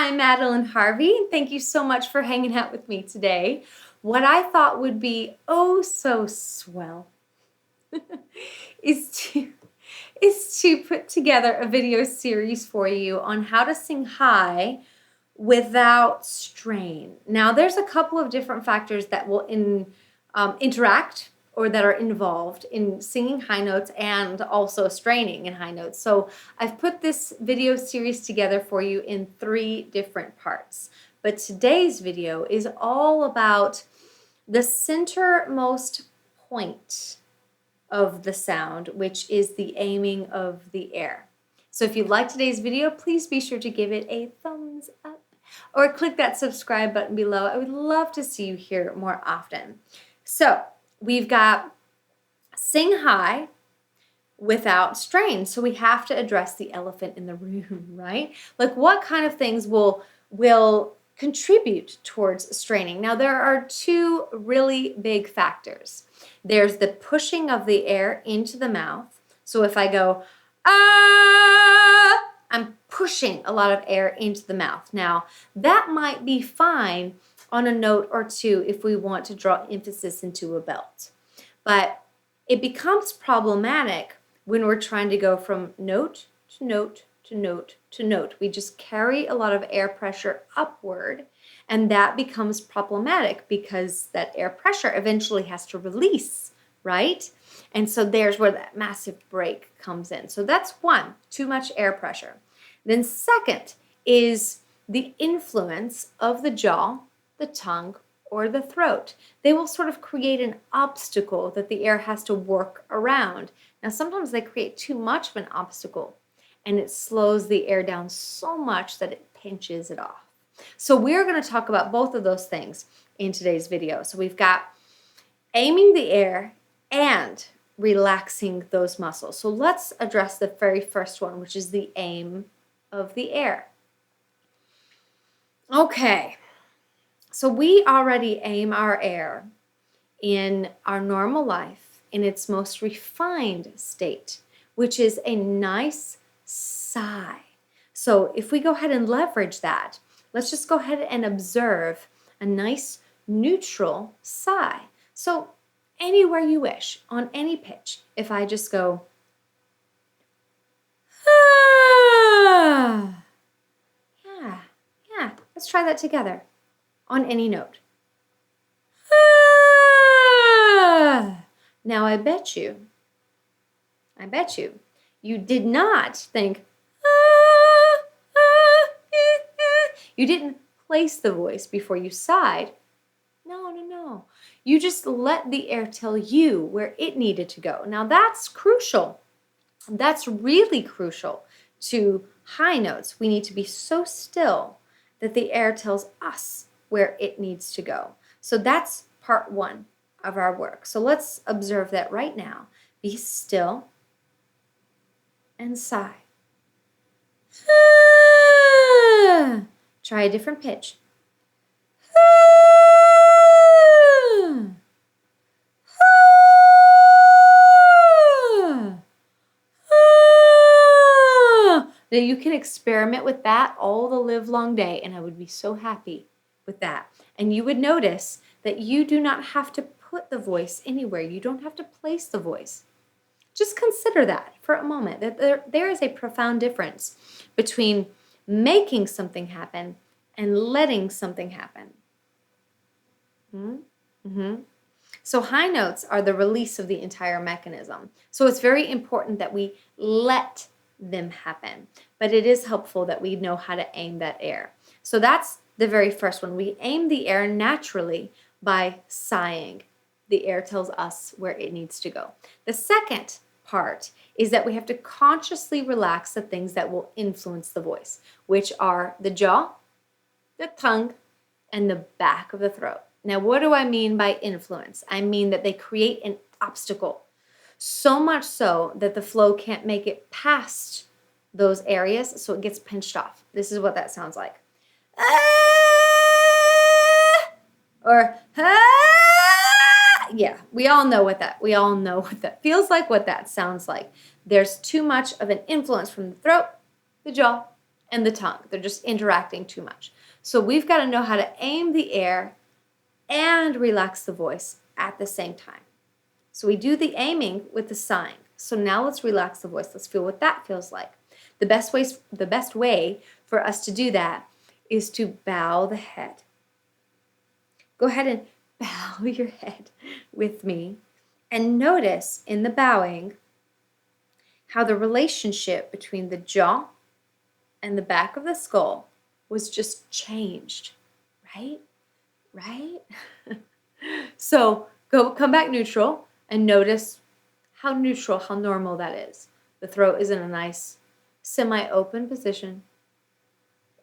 I'm Madeleine Harvey, and thank you so much for hanging out with me today. What I thought would be oh so swell is to put together a video series for you on how to sing high without strain. Now, there's a couple of different factors that will interact or that are involved in singing high notes and also straining in high notes. So I've put this video series together for you in 3 different parts. But today's video is all about the centermost point of the sound, which is the aiming of the air. So if you like today's video, please be sure to give it a thumbs up or click that subscribe button below. I would love to see you here more often. So we've got sing high without strain. So we have to address the elephant in the room, right? Like what kind of things will contribute towards straining? Now there are 2 really big factors. There's the pushing of the air into the mouth. So if I go, ah, I'm pushing a lot of air into the mouth. Now that might be fine on a note or 2 if we want to draw emphasis into a belt. But it becomes problematic when we're trying to go from note to note to note to note. We just carry a lot of air pressure upward, and that becomes problematic because that air pressure eventually has to release, right? And so there's where that massive break comes in. So that's 1, too much air pressure. Then second is the influence of the jaw, the tongue, or the throat. They will sort of create an obstacle that the air has to work around. Now, sometimes they create too much of an obstacle, and it slows the air down so much that it pinches it off. So we're going to talk about both of those things in today's video. So we've got aiming the air and relaxing those muscles. So let's address the very first one, which is the aim of the air. Okay. So we already aim our air in our normal life in its most refined state, which is a nice sigh. So if we go ahead and leverage that, let's just go ahead and observe a nice neutral sigh. So anywhere you wish, on any pitch, if I just go, ah, yeah, let's try that together. On any note. Ah! Now I bet you, you did not think, you didn't place the voice before you sighed. No. You just let the air tell you where it needed to go. Now that's crucial. That's really crucial to high notes. We need to be so still that the air tells us where it needs to go. So that's part 1 of our work. So let's observe that right now. Be still and sigh. Try a different pitch. Now you can experiment with that all the live long day, and I would be so happy with that. And you would notice that you do not have to put the voice anywhere. You don't have to place the voice. Just consider that for a moment, that there is a profound difference between making something happen and letting something happen. So high notes are the release of the entire mechanism. So it's very important that we let them happen, but it is helpful that we know how to aim that air. So that's the very first one. We aim the air naturally by sighing. The air tells us where it needs to go. The second part is that we have to consciously relax the things that will influence the voice, which are the jaw, the tongue, and the back of the throat. Now, what do I mean by influence? I mean that they create an obstacle, so much so that the flow can't make it past those areas, so it gets pinched off. This is what that sounds like. Or yeah, we all know what that feels like, what that sounds like. There's too much of an influence from the throat, the jaw, and the tongue. They're just interacting too much. So we've got to know how to aim the air and relax the voice at the same time. So we do the aiming with the sighing. So now let's relax the voice. Let's feel what that feels like. The best way for us to do that is to bow the head. Go ahead and bow your head with me and notice in the bowing how the relationship between the jaw and the back of the skull was just changed, right? Right? So come back neutral and notice how neutral, how normal that is. The throat is in a nice semi-open position.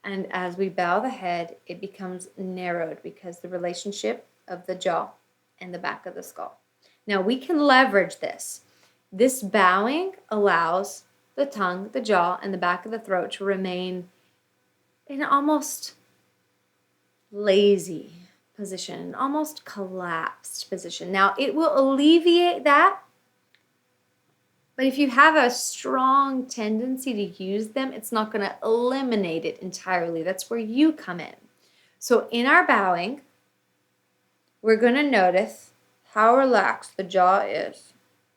And as we bow the head, it becomes narrowed because the relationship of the jaw and the back of the skull. Now we can leverage this. This bowing allows the tongue, the jaw, and the back of the throat to remain in almost lazy position, almost collapsed position. Now it will alleviate that, but if you have a strong tendency to use them, it's not going to eliminate it entirely. That's where you come in. So in our bowing, we're going to notice how relaxed the jaw is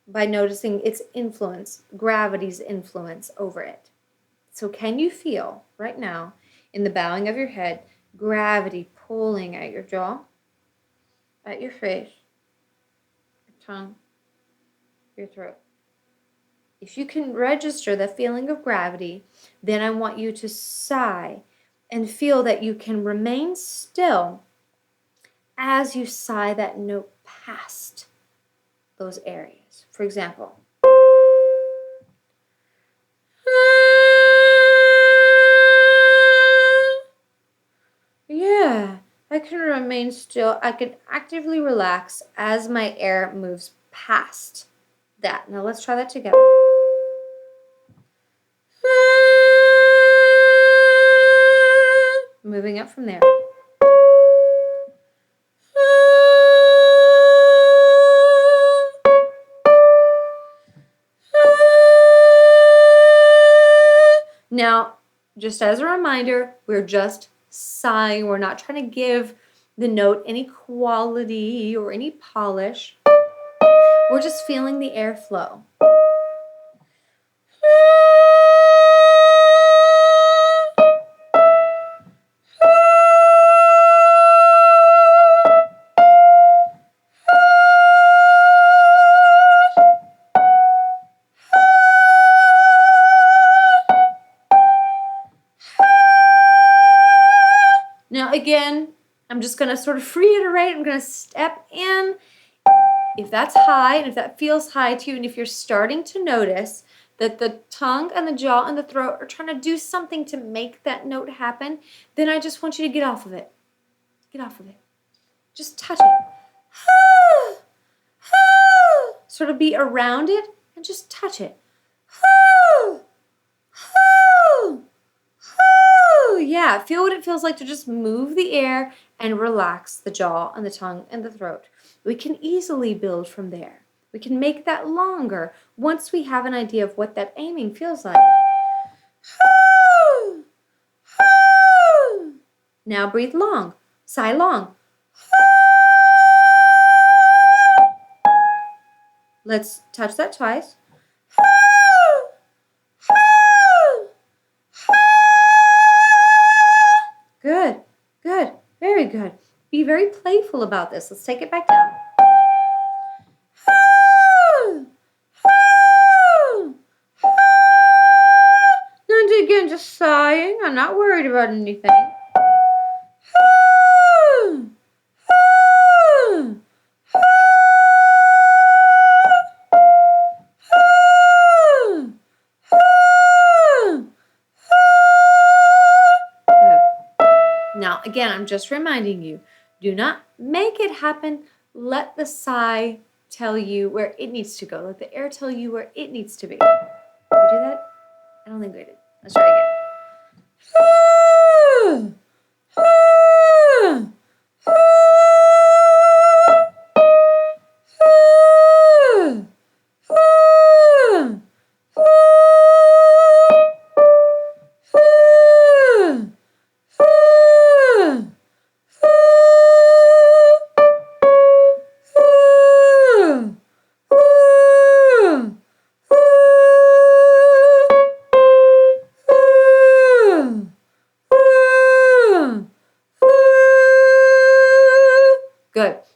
by noticing its influence, gravity's influence over it. So can you feel right now in the bowing of your head, gravity pulling at your jaw, at your face, your tongue, your throat? If you can register the feeling of gravity, then I want you to sigh and feel that you can remain still as you sigh that note past those areas. For example, yeah, I can remain still. I can actively relax as my air moves past that. Now let's try that together. Moving up from there. Now, just as a reminder, we're just sighing. We're not trying to give the note any quality or any polish. We're just feeling the air flow. Now again, I'm just going to sort of reiterate. I'm going to step in. If that's high and if that feels high to you, and if you're starting to notice that the tongue and the jaw and the throat are trying to do something to make that note happen, then I just want you to get off of it. Get off of it. Just touch it. Sort of be around it and just touch it. Yeah, feel what it feels like to just move the air and relax the jaw and the tongue and the throat. We can easily build from there. We can make that longer once we have an idea of what that aiming feels like. Now breathe long. Sigh long. Let's touch that twice. Good, good, very good. Be very playful about this. Let's take it back down. And again, just sighing. I'm not worried about anything. Now, again, I'm just reminding you, do not make it happen. Let the sigh tell you where it needs to go. Let the air tell you where it needs to be. Did we do that? I don't think we did. Let's try again.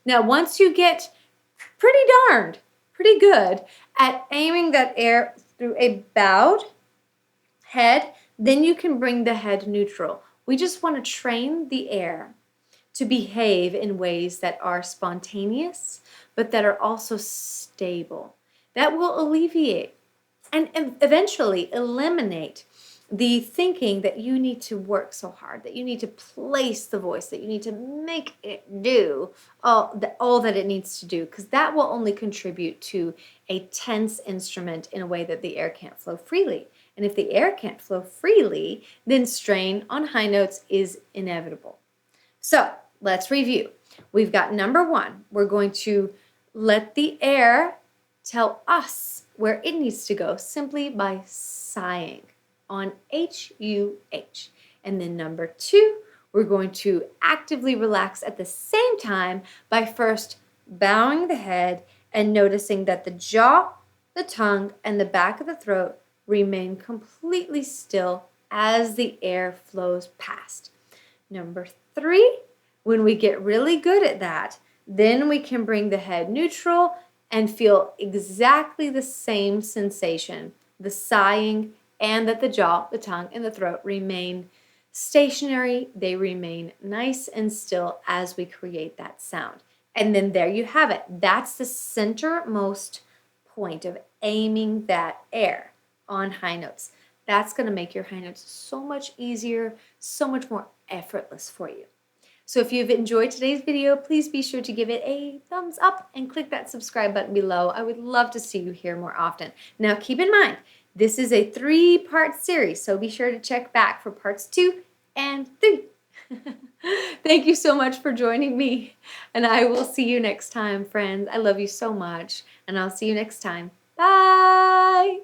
Now, once you get pretty good at aiming that air through a bowed head, then you can bring the head neutral. We just want to train the air to behave in ways that are spontaneous, but that are also stable. That will alleviate and eventually eliminate the thinking that you need to work so hard, that you need to place the voice, that you need to make it do all that it needs to do, because that will only contribute to a tense instrument in a way that the air can't flow freely. And if the air can't flow freely, then strain on high notes is inevitable. So let's review. We've got number one. We're going to let the air tell us where it needs to go simply by sighing on H-U-H. And then number two, we're going to actively relax at the same time by first bowing the head and noticing that the jaw, the tongue, and the back of the throat remain completely still as the air flows past. Number three, when we get really good at that, then we can bring the head neutral and feel exactly the same sensation, the sighing, and that the jaw, the tongue, and the throat remain stationary. They remain nice and still as we create that sound. And then there you have it. That's the centermost point of aiming that air on high notes. That's going to make your high notes so much easier, so much more effortless for you. So if you've enjoyed today's video, please be sure to give it a thumbs up and click that subscribe button below. I would love to see you here more often. Now keep in mind, this is a 3-part series, so be sure to check back for parts 2 and 3. Thank you so much for joining me, and I will see you next time, friends. I love you so much, and I'll see you next time. Bye!